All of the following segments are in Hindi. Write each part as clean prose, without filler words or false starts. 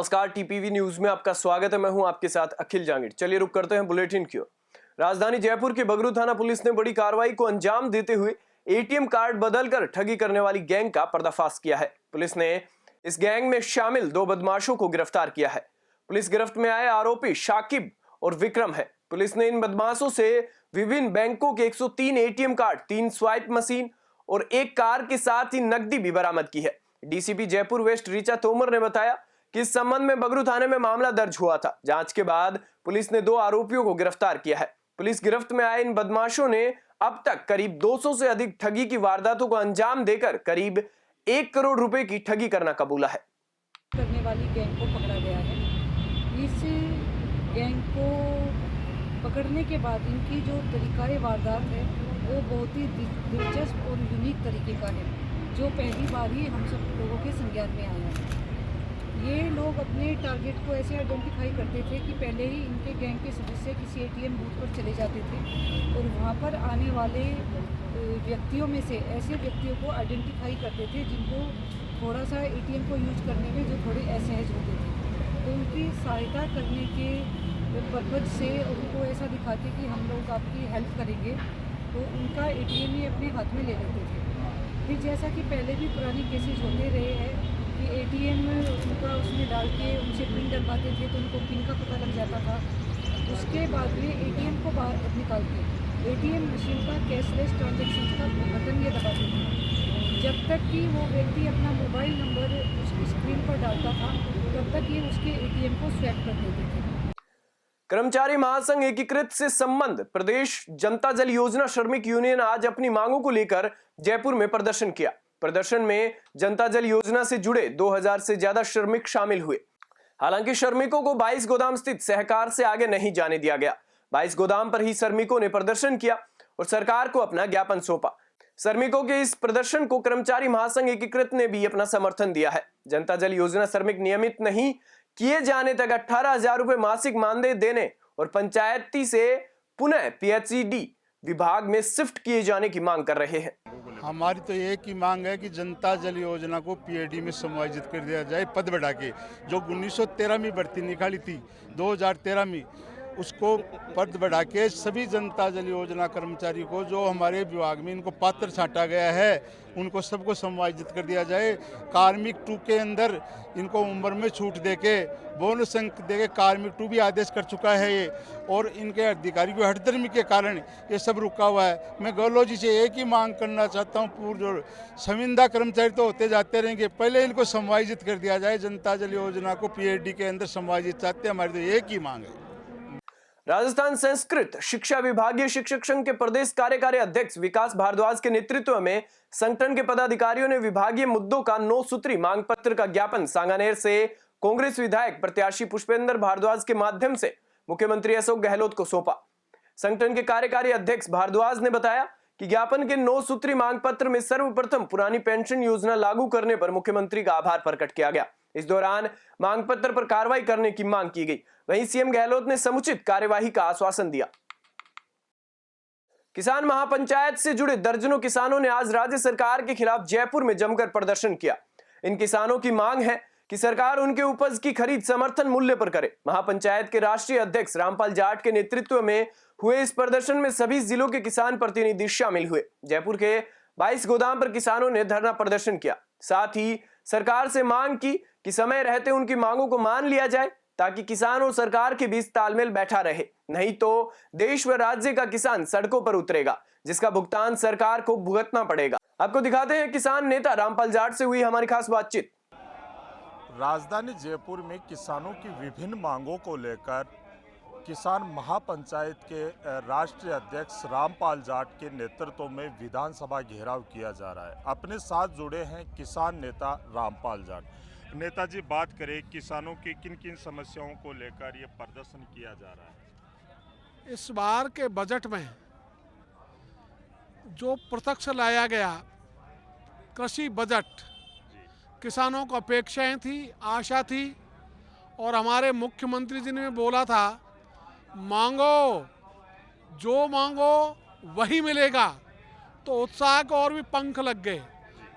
नमस्कार, टीपीवी न्यूज में आपका स्वागत है। मैं हूं आपके साथ अखिल जांगिड़। चलिए रुक करते हैं बुलेटिन की ओर। राजधानी जयपुर के बगरू थाना पुलिस ने बड़ी कार्रवाई को अंजाम देते हुए एटीएम कार्ड बदलकर ठगी करने वाली गैंग का पर्दाफाश किया है। पुलिस ने इस गैंग में शामिल 2 बदमाशों को गिरफ्तार किया है। पुलिस गिरफ्त में आए आरोपी शाकिब और विक्रम है। पुलिस ने इन बदमाशों से विभिन्न बैंकों के 103 एटीएम कार्ड, 3 स्वाइप मशीन और एक कार के साथ ही नकदी भी बरामद की है। डीसीपी जयपुर वेस्ट ऋचा तोमर ने बताया कि इस संबंध में बगरू थाने में मामला दर्ज हुआ था। जांच के बाद पुलिस ने 2 आरोपियों को गिरफ्तार किया है। पुलिस गिरफ्त में आए इन बदमाशों ने अब तक करीब 200 से अधिक ठगी की वारदातों को अंजाम देकर करीब 1 करोड़ रुपए की ठगी करना कबूला है। करने वाली गैंग को पकड़ा गया है। इस गैंग को पकड़ने के बाद इनकी जो तरीकाए वारदात है वो बहुत ही दिलचस्प और यूनिक तरीके का है, जो पहली बार ही हम सब लोगों के संज्ञान में आया है। ये लोग अपने टारगेट को ऐसे आइडेंटिफाई करते थे कि पहले ही इनके गैंग के सदस्य किसी एटीएम बूथ पर चले जाते थे और वहाँ पर आने वाले व्यक्तियों में से ऐसे व्यक्तियों को आइडेंटिफाई करते थे जिनको थोड़ा सा एटीएम को यूज करने में जो थोड़े असहज होते थे, तो उनकी सहायता करने के पर्पज से उनको ऐसा दिखाते कि हम लोग आपकी हेल्प करेंगे, तो उनका एटीएम ही अपने हाथ में ले लेते थे। फिर जैसा कि पहले भी पुरानी केसेस होते रहे हैं कि एटीएम उनका उसमें डाल के उनसे पिन डलवाते थे तो उनको पिन का पता लग जाता था। उसके बाद में एटीएम को बाहर निकाल के एटीएम मशीन का कैशलेस ट्रांजेक्शन का बटन ये दबाते थे। जब तक कि वो व्यक्ति अपना मोबाइल नंबर उसकी स्क्रीन पर डालता था तब तक ये उसके एटीएम को स्वैप कर देते थे। कर्मचारी महासंघ एकीकृत से संबंध प्रदेश जनता जल योजना श्रमिक यूनियन आज अपनी मांगों को लेकर जयपुर में प्रदर्शन किया। प्रदर्शन में जनता जल योजना से जुड़े 2000 से ज्यादा श्रमिक शामिल हुए। हालांकि श्रमिकों को 22 गोदाम स्थित सहकार से आगे नहीं जाने दिया गया। 22 गोदाम पर ही श्रमिकों ने प्रदर्शन किया और सरकार को अपना ज्ञापन सौंपा। श्रमिकों के इस प्रदर्शन को कर्मचारी महासंघ एकीकृत ने भी अपना समर्थन दिया है। जनता जल योजना श्रमिक नियमित नहीं किए जाने तक 18,000 रुपए मासिक मानदेय देने और पंचायती से पुनः पीएचईडी विभाग में शिफ्ट किए जाने की मांग कर रहे हैं। हमारी तो एक ही मांग है कि जनता जल योजना को पीएडी में समायोजित कर दिया जाए, पद बढ़ा के। जो 1913 में भर्ती निकाली थी 2013 में, उसको पद बढ़ा के सभी जनता जल योजना कर्मचारी को जो हमारे विभाग में इनको पात्र छांटा गया है उनको सबको समायोजित कर दिया जाए। कार्मिक 2 के अंदर इनको उम्र में छूट देके बोनस अंक देके कार्मिक 2 भी आदेश कर चुका है ये, और इनके अधिकारी को हठधर्मी के कारण ये सब रुका हुआ है। मैं गौरव जी से एक ही मांग करना चाहता हूँ, पूर्ण शर्मिंदा कर्मचारी तो होते जाते रहेंगे, पहले इनको समायोजित कर दिया जाए। जनता जल योजना को पीएडी के अंदर समायोजित चाहते हैं, हमारी तो एक ही मांग है। राजस्थान संस्कृत शिक्षा विभागीय शिक्षक संघ के प्रदेश कार्यकारी अध्यक्ष विकास भारद्वाज के नेतृत्व में संगठन के पदाधिकारियों ने विभागीय मुद्दों का 9 सूत्री मांग पत्र का ज्ञापन सांगानेर से कांग्रेस विधायक प्रत्याशी पुष्पेंद्र भारद्वाज के माध्यम से मुख्यमंत्री अशोक गहलोत को सौंपा। संगठन के कार्यकारी अध्यक्ष भारद्वाज ने बताया कि ज्ञापन के 9 सूत्री मांग पत्र में सर्वप्रथम पुरानी पेंशन योजना लागू करने पर मुख्यमंत्री का आभार प्रकट किया गया। इस दौरान मांग पत्र पर कार्रवाई करने की मांग की गई। वहीं सीएम गहलोत ने समुचित कार्यवाही का आश्वासन दिया। किसान महापंचायत से जुड़े दर्जनों किसानों ने आज राज्य सरकार के खिलाफ जयपुर में जमकर प्रदर्शन किया। इन किसानों की मांग है कि सरकार उनके उपज की खरीद समर्थन मूल्य पर करे। महापंचायत के राष्ट्रीय अध्यक्ष रामपाल जाट के नेतृत्व में हुए इस प्रदर्शन में सभी जिलों के किसान प्रतिनिधि शामिल हुए। जयपुर के 22 गोदाम पर किसानों ने धरना प्रदर्शन किया। साथ ही सरकार से मांग की कि समय रहते उनकी मांगों को मान लिया जाए ताकि किसान और सरकार के बीच तालमेल बैठा रहे, नहीं तो देश व राज्य का किसान सड़कों पर उतरेगा, जिसका भुगतान सरकार को भुगतना पड़ेगा। आपको दिखाते हैं किसान नेता रामपाल जाट से हुई हमारी खास बातचीत। राजधानी जयपुर में किसानों की विभिन्न मांगों को लेकर किसान महापंचायत के राष्ट्रीय अध्यक्ष रामपाल जाट के नेतृत्व में विधानसभा घेराव किया जा रहा है। अपने साथ जुड़े हैं किसान नेता रामपाल जाट। नेताजी, बात करें किसानों की किन किन समस्याओं को लेकर ये प्रदर्शन किया जा रहा है? इस बार के बजट में जो प्रत्यक्ष लाया गया कृषि बजट, किसानों को अपेक्षाएं थी, आशा थी, और हमारे मुख्यमंत्री जी ने बोला था मांगो, जो मांगो वही मिलेगा, तो उत्साह को और भी पंख लग गए,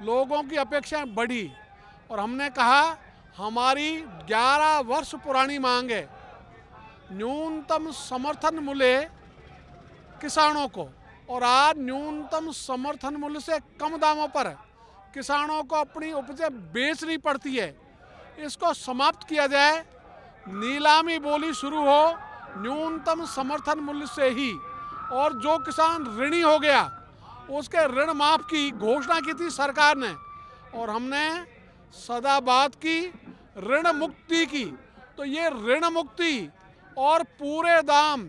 लोगों की अपेक्षाएं बढ़ी और हमने कहा हमारी 11 वर्ष पुरानी मांग है न्यूनतम समर्थन मूल्य किसानों को, और आज न्यूनतम समर्थन मूल्य से कम दामों पर किसानों को अपनी उपजें बेचनी पड़ती है। इसको समाप्त किया जाए, नीलामी बोली शुरू हो न्यूनतम समर्थन मूल्य से ही, और जो किसान ऋणी हो गया उसके ऋण माफ की घोषणा की थी सरकार ने, और हमने सदा बात की ऋण मुक्ति की। तो ये ऋण मुक्ति और पूरे दाम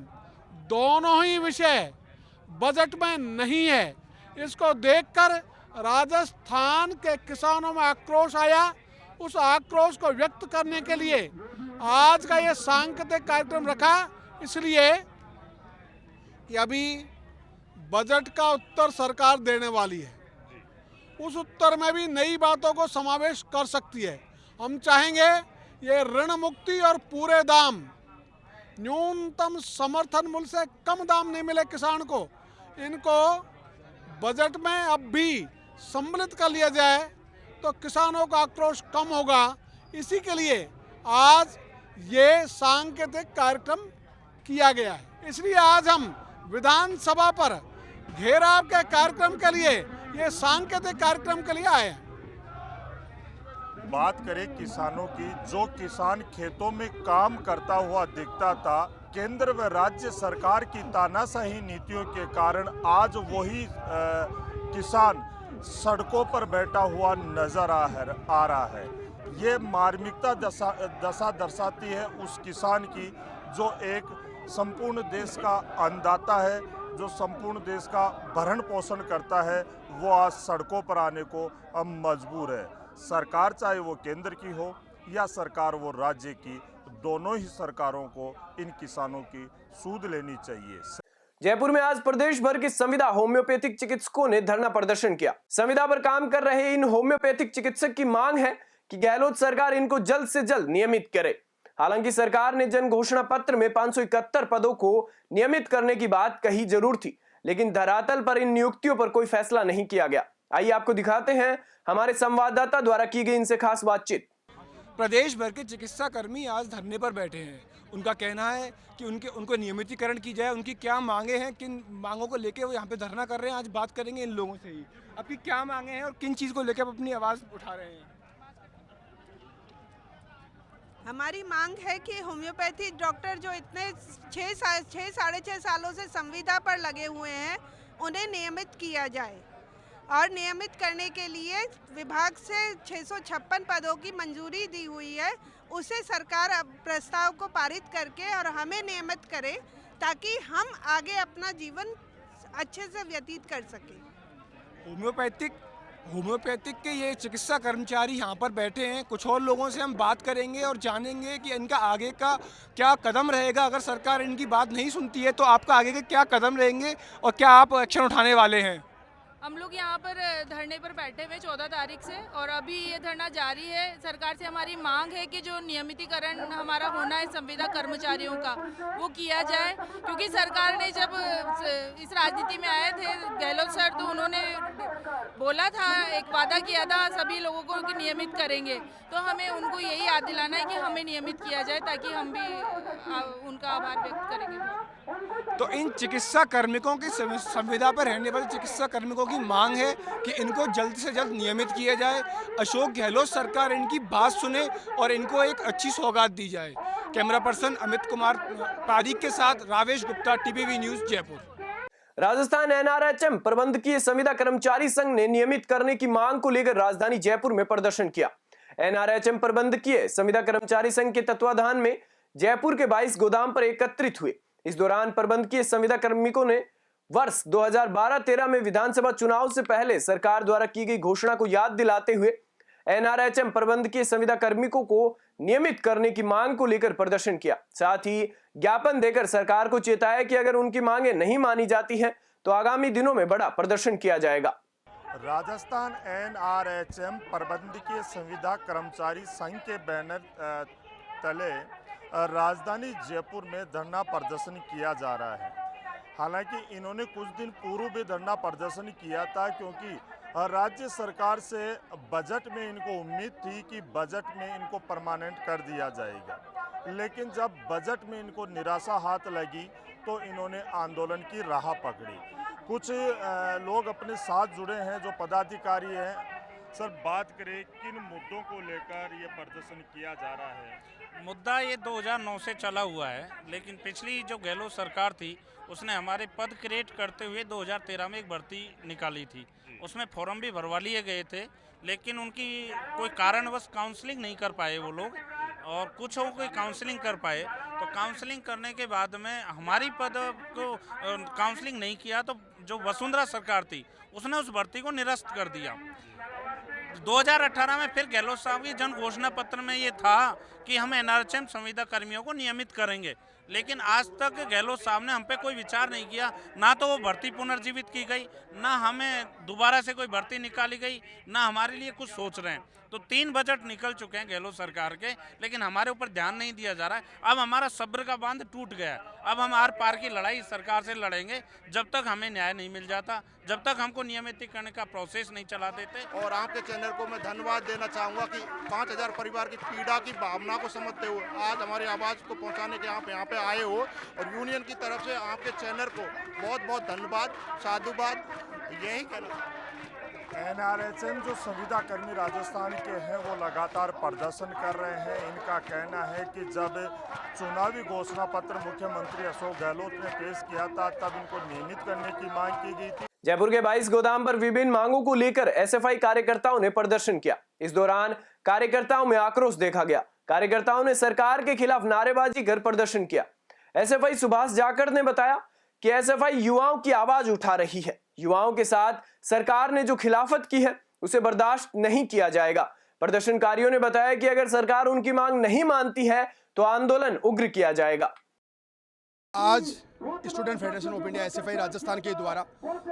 दोनों ही विषय बजट में नहीं है। इसको देखकर राजस्थान के किसानों में आक्रोश आया। उस आक्रोश को व्यक्त करने के लिए आज का ये सांकेतिक कार्यक्रम रखा, इसलिए कि अभी बजट का उत्तर सरकार देने वाली है। उस उत्तर में भी नई बातों को समावेश कर सकती है। हम चाहेंगे ये ऋण मुक्ति और पूरे दाम, न्यूनतम समर्थन मूल्य से कम दाम नहीं मिले किसान को, इनको बजट में अब भी सम्मिलित कर लिया जाए तो किसानों का आक्रोश कम होगा। इसी के लिए आज ये सांकेतिक कार्यक्रम किया गया है। इसलिए आज हम विधानसभा पर घेराव के कार्यक्रम के लिए, ये सांकेतिक कार्यक्रम के लिए आए हैं। बात करें किसानों की, जो किसान खेतों में काम करता हुआ दिखता था, केंद्र व राज्य सरकार की तानाशाही नीतियों के कारण आज वही किसान सड़कों पर बैठा हुआ नजर आ रहा है। ये मार्मिकता दशा दर्शाती है उस किसान की जो एक संपूर्ण देश का अन्नदाता है, जो संपूर्ण देश का भरण पोषण करता है, वो आज सड़कों पर आने को अब मजबूर है। सरकार चाहे वो केंद्र की हो या सरकार वो राज्य की, दोनों ही सरकारों को इन किसानों की सूद लेनी चाहिए। जयपुर में आज प्रदेश भर के संविदा होम्योपैथिक चिकित्सकों ने धरना प्रदर्शन किया। संविदा पर काम कर रहे इन होम्योपैथिक चिकित्सक की मांग है कि गहलोत सरकार इनको जल्द से जल्द नियमित करे। हालांकि सरकार ने जन घोषणा पत्र में 571 पदों को नियमित करने की बात कही जरूर थी, लेकिन धरातल पर इन नियुक्तियों पर कोई फैसला नहीं किया गया। आइए आपको दिखाते हैं हमारे संवाददाता द्वारा की गई इनसे खास बातचीत। प्रदेश भर के चिकित्सा कर्मी आज धरने पर बैठे हैं। उनका कहना है कि उनको नियमितीकरण की जाए। उनकी क्या मांगे हैं, किन मांगों को लेकर वो यहाँ पे धरना कर रहे हैं, आज बात करेंगे इन लोगों से ही। आपकी क्या मांगे हैं और किन चीज़ को लेकर आप अपनी आवाज़ उठा रहे हैं? हमारी मांग है कि होम्योपैथी डॉक्टर जो इतने 6-6.5 सालों से संविदा पर लगे हुए हैं, उन्हें नियमित किया जाए, और नियमित करने के लिए विभाग से 656 पदों की मंजूरी दी हुई है। उसे सरकार अब प्रस्ताव को पारित करके और हमें नियमित करे, ताकि हम आगे अपना जीवन अच्छे से व्यतीत कर सकें। होम्योपैथिक के ये चिकित्सा कर्मचारी यहाँ पर बैठे हैं। कुछ और लोगों से हम बात करेंगे और जानेंगे कि इनका आगे का क्या कदम रहेगा। अगर सरकार इनकी बात नहीं सुनती है तो आपका आगे के क्या कदम रहेंगे और क्या आप एक्शन उठाने वाले हैं? हम लोग यहाँ पर धरने पर बैठे हुए 14 तारीख से, और अभी ये धरना जारी है। सरकार से हमारी मांग है कि जो नियमितीकरण हमारा होना है संविदा कर्मचारियों का, वो किया जाए। क्योंकि सरकार ने जब इस राजनीति में आए थे गहलोत सर, तो उन्होंने बोला था, एक वादा किया था सभी लोगों को कि नियमित करेंगे। तो हमें उनको यही याद दिलाना है कि हमें नियमित किया जाए, ताकि हम भी उनका आभार व्यक्त करेंगे। तो इन चिकित्सा कार्मिकों की संविदा पर रहने वाले चिकित्सा कार्मिकों की मांग है कि इनको जल्द से जल्द नियमित किया जाए। अशोक गहलोत सरकार इनकी बात सुने और इनको एक अच्छी सौगात दी जाए। कैमरा पर्सन अमित कुमार पारीक के साथ Ravesh Gupta, TPV news, Jaipur. Rajasthan NRHM प्रबंधकीय संविदा कर्मचारी संघ ने नियमित करने की मांग को लेकर राजधानी जयपुर में प्रदर्शन किया। एनआरएचएम प्रबंधकीय संविदा कर्मचारी संघ के तत्वाधान में जयपुर के 22 गोदाम पर एकत्रित हुए। इस दौरान प्रबंधकीय संविदा कार्मिकों ने वर्ष 2012-13 में विधानसभा चुनाव से पहले सरकार द्वारा की गई घोषणा को याद दिलाते हुए एनआरएचएम प्रबंधकीय संविदा कार्मिकों को नियमित करने की मांग को लेकर प्रदर्शन किया। साथ ही ज्ञापन देकर सरकार को चेताया कि अगर उनकी मांगे नहीं मानी जाती हैं तो आगामी दिनों में बड़ा प्रदर्शन किया जाएगा। राजस्थान एनआरएचएम प्रबंधकीय संविदा कर्मचारी संघ के बैनर तले राजधानी जयपुर में धरना प्रदर्शन किया जा रहा है। हालांकि इन्होंने कुछ दिन पूर्व भी धरना प्रदर्शन किया था, क्योंकि राज्य सरकार से बजट में इनको उम्मीद थी कि बजट में इनको परमानेंट कर दिया जाएगा। लेकिन जब बजट में इनको निराशा हाथ लगी तो इन्होंने आंदोलन की राह पकड़ी। कुछ लोग अपने साथ जुड़े हैं जो पदाधिकारी हैं। सर, बात करें किन मुद्दों को लेकर ये प्रदर्शन किया जा रहा है? मुद्दा ये 2009 से चला हुआ है, लेकिन पिछली जो गहलोत सरकार थी उसने हमारे पद क्रिएट करते हुए 2013 में एक भर्ती निकाली थी। उसमें फॉर्म भी भरवा लिए गए थे, लेकिन उनकी कोई कारणवश काउंसलिंग नहीं कर पाए वो लोग, और कुछ कोई काउंसलिंग कर पाए। तो काउंसलिंग करने के बाद में हमारी पद को काउंसलिंग नहीं किया, तो जो वसुंधरा सरकार थी उसने उस भर्ती को निरस्त कर दिया। 2018 में फिर गहलोत साहब की जन घोषणा पत्र में ये था कि हम एनआरएचएम संविदा कर्मियों को नियमित करेंगे, लेकिन आज तक गहलोत साहब ने हम पे कोई विचार नहीं किया। ना तो वो भर्ती पुनर्जीवित की गई, ना हमें दोबारा से कोई भर्ती निकाली गई, ना हमारे लिए कुछ सोच रहे हैं। तो 3 बजट निकल चुके हैं गहलोत सरकार के, लेकिन हमारे ऊपर ध्यान नहीं दिया जा रहा है। अब हमारा सब्र का बांध टूट गया है। अब हम आर पार की लड़ाई सरकार से लड़ेंगे जब तक हमें न्याय नहीं मिल जाता, जब तक हमको नियमितीकरण का प्रोसेस नहीं चला देते। और आपके चैनल को मैं धन्यवाद देना चाहूँगा कि 5000 परिवार की पीड़ा की भावना को समझते हुए आज हमारी आवाज़ को पहुँचाने के यहाँ पे आए हो, और यूनियन की तरफ से आपके चैनल को बहुत बहुत धन्यवाद, साधुवाद, यही कहना। एनआरएचएम जो संविदा कर्मी राजस्थान के हैं वो लगातार प्रदर्शन कर रहे हैं। इनका कहना है कि जब चुनावी घोषणा पत्र मुख्यमंत्री अशोक गहलोत ने पेश किया था तब इनको नियमित करने की मांग की गई थी। जयपुर के 22 गोदाम पर विभिन्न मांगों को लेकर एसएफआई कार्यकर्ताओं ने प्रदर्शन किया। इस दौरान कार्यकर्ताओं में आक्रोश देखा गया। कार्यकर्ताओं ने सरकार के खिलाफ नारेबाजी कर प्रदर्शन किया। एसएफआई सुभाष जाखड़ ने बताया कि एसएफआई युवाओं की आवाज उठा रही है। युवाओं के साथ सरकार ने जो खिलाफत की है उसे बर्दाश्त नहीं किया जाएगा। प्रदर्शनकारियों ने बताया कि अगर सरकार उनकी मांग नहीं मानती है तो आंदोलन उग्र किया जाएगा। आज student federation of India SFI Rajasthan के द्वारा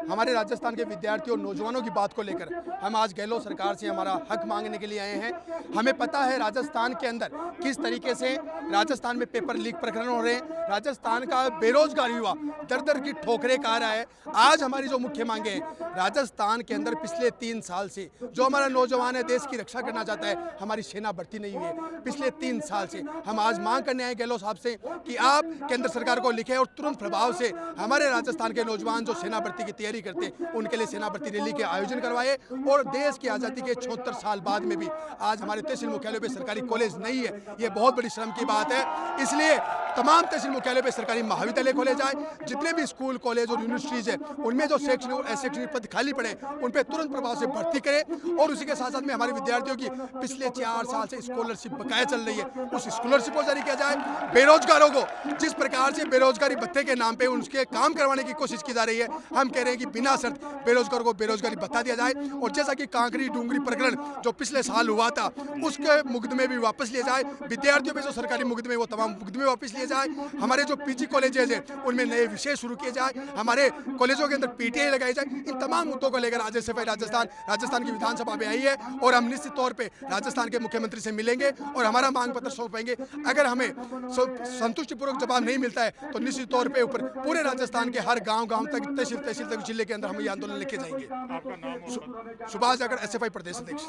हमारे राजस्थान के विद्यार्थियों और नौजवानों की बात को लेकर हम आज गहलोत सरकार से हमारा हक मांगने के लिए आए हैं। हमें पता है राजस्थान के अंदर किस तरीके से राजस्थान में पेपर लीक प्रकरण हो रहे हैं। राजस्थान का बेरोजगार युवा दर दर की ठोकरें खा रहा है। आज हमारी जो मुख्य मांगे हैं, राजस्थान के अंदर पिछले 3 साल से जो हमारा नौजवान है देश की रक्षा करना चाहता है, हमारी सेना भर्ती नहीं हुई है पिछले 3 साल से। हम आज मांग करने आए गहलोत साहब से कि आप केंद्र सरकार को लिखें और तुरंत प्रभाव से हमारे राजस्थान के नौजवान जो सेना भर्ती की तैयारी करते हैं उनके लिए सेना भर्ती रैली के आयोजन करवाए। और देश की आज़ादी के 76 साल बाद में भी आज हमारे तहसील मुख्यालय पे सरकारी कॉलेज नहीं है, ये बहुत बड़ी शर्म की बात है। इसलिए तमाम तहसील मुख्यालय पे सरकारी महाविद्यालय खोले जाए। जितने भी स्कूल कॉलेज और यूनिवर्सिटीज है उनमें जो शैक्षणिक पद खाली पड़े उन पर तुरंत प्रभाव से भर्ती करें। और उसी के साथ साथ में हमारे विद्यार्थियों की पिछले 4 साल से स्कॉलरशिप बकाया चल रही है, उस स्कॉलरशिप को जारी किया जाए। बेरोजगारों को जिस प्रकार से बेरोजगारी भत्ते के नाम पे उनके काम करवाने की कोशिश की जा रही है, हम कह रहे हैं कि बिना शर्त बेरोजगारों को बेरोजगारी भत्ता दिया जाए। और जैसा कि कांकरी डूंगरी प्रकरण जो पिछले साल हुआ था उसके मुकदमे भी वापस लिए जाए। विद्यार्थियों पे जो सरकारी मुकदमे वो तमाम मुकदमे वापस लिए जाए। हमारे जो पीजी कॉलेजेज हैं उनमें नए विषय शुरू किए जाए। हमारे कॉलेजों के अंदर पीटीआई लगाई जाए। इन तमाम मुद्दों को लेकर आज एसएफआई राजस्थान की विधानसभा में आई है और हम निश्चित तौर पर राजस्थान के मुख्यमंत्री से मिलेंगे और हमारा मांग पत्र सौंपेंगे। अगर हमें संतुष्टिपूर्वक जवाब नहीं मिलता है तो निश्चित तौर पर ऊपर पूरे राजस्थान के हर गांव तक तहसील तक जिले के अंदर हम ये आंदोलन लेके जाएंगे। सुभाष जाखड़ एसएफआई प्रदेश अध्यक्ष।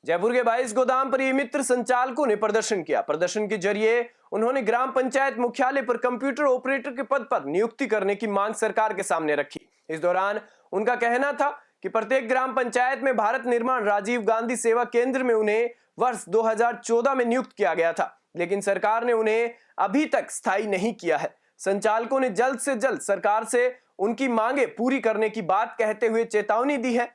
जयपुर के 22 गोदाम पर ये मित्र संचालकों ने प्रदर्शन किया। प्रदर्शन के जरिए उन्होंने ग्राम पंचायत मुख्यालय पर कंप्यूटर ऑपरेटर के पद पर नियुक्ति करने की मांग सरकार के सामने रखी। इस दौरान उनका कहना था कि प्रत्येक ग्राम पंचायत में भारत निर्माण राजीव गांधी सेवा केंद्र में उन्हें वर्ष 2014 में नियुक्त किया गया था, लेकिन सरकार ने उन्हें अभी तक स्थायी नहीं किया है। संचालकों ने जल्द से जल्द सरकार से उनकी मांगे पूरी करने की बात कहते हुए चेतावनी दी है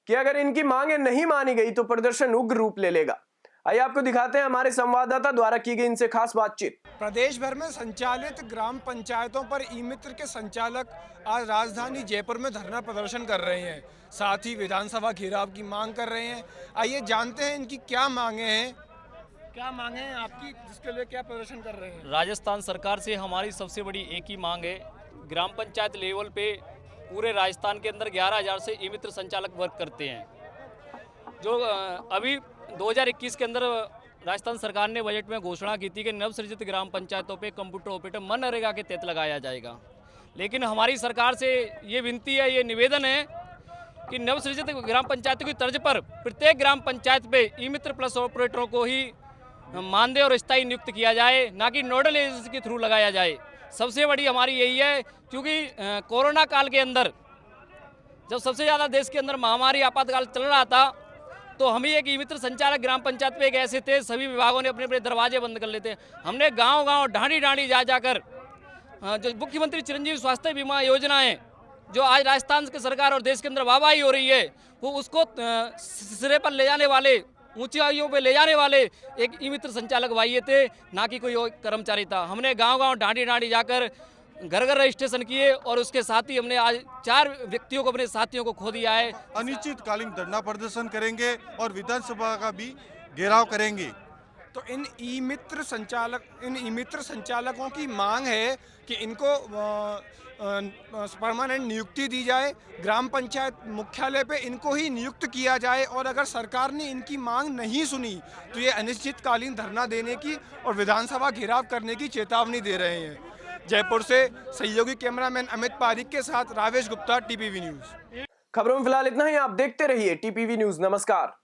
कि अगर इनकी मांगे नहीं मानी गई तो प्रदर्शन उग्र रूप ले लेगा। आइए आपको दिखाते हैं हमारे संवाददाता द्वारा की गई इनसे खास बातचीत। प्रदेश भर में संचालित ग्राम पंचायतों पर ई मित्र के संचालक आज राजधानी जयपुर में धरना प्रदर्शन कर रहे हैं, साथ ही विधानसभा घेराव की मांग कर रहे हैं। आइए जानते हैं इनकी क्या मांगे हैं। क्या मांगे हैं आपकी, जिसके लिए क्या प्रदर्शन कर रहे हैं? राजस्थान सरकार से हमारी सबसे बड़ी एक ही मांग है, ग्राम पंचायत लेवल पे पूरे राजस्थान के अंदर 11,000 से ई मित्र संचालक वर्क करते हैं। जो अभी 2021 के अंदर राजस्थान सरकार ने बजट में घोषणा की थी कि नवसृजित ग्राम पंचायतों पे कंप्यूटर ऑपरेटर मनरेगा के तहत लगाया जाएगा, लेकिन हमारी सरकार से ये विनती है, ये निवेदन है कि नवसृजित ग्राम पंचायतों की तर्ज पर प्रत्येक ग्राम पंचायत पे ई मित्र प्लस ऑपरेटरों को ही मानदेय और स्थायी नियुक्त किया जाए, ना कि नोडल एजेंसी के थ्रू लगाया जाए। सबसे बड़ी हमारी यही है, क्योंकि कोरोना काल के अंदर जब सबसे ज़्यादा देश के अंदर महामारी आपातकाल चल रहा था, तो हम ही एक ई मित्र संचालक ग्राम पंचायत पे एक ऐसे थे, सभी विभागों ने अपने अपने दरवाजे बंद कर लेते। हमने गांव-गांव ढांडी जाकर जो मुख्यमंत्री चिरंजीवी स्वास्थ्य बीमा योजना है, जो आज राजस्थान की सरकार और देश के अंदर वाहवाही हो रही है, वो उसको सिरे पर ले जाने वाले, ऊंचाइयों पे ले जाने वाले एक ई मित्र संचालक वाहिए थे, ना कि कोई और कर्मचारी था। हमने गांव-गांव ढांडी जाकर घर रजिस्ट्रेशन किए और उसके साथ ही हमने आज 4 व्यक्तियों को, अपने साथियों को खो दिया है। अनिश्चितकालीन धरना प्रदर्शन करेंगे और विधानसभा का भी घेराव करेंगे। तो इन ई मित्र संचालकों की मांग है कि इनको परमानेंट नियुक्ति दी जाए, ग्राम पंचायत मुख्यालय पे इनको ही नियुक्त किया जाए, और अगर सरकार ने इनकी मांग नहीं सुनी तो ये अनिश्चितकालीन धरना देने की और विधानसभा घेराव करने की चेतावनी दे रहे हैं। जयपुर से सहयोगी कैमरामैन अमित पारिक के साथ रावेश गुप्ता, टीपीवी न्यूज। खबरों में फिलहाल इतना ही। आप देखते रहिए टीपीवी न्यूज। नमस्कार।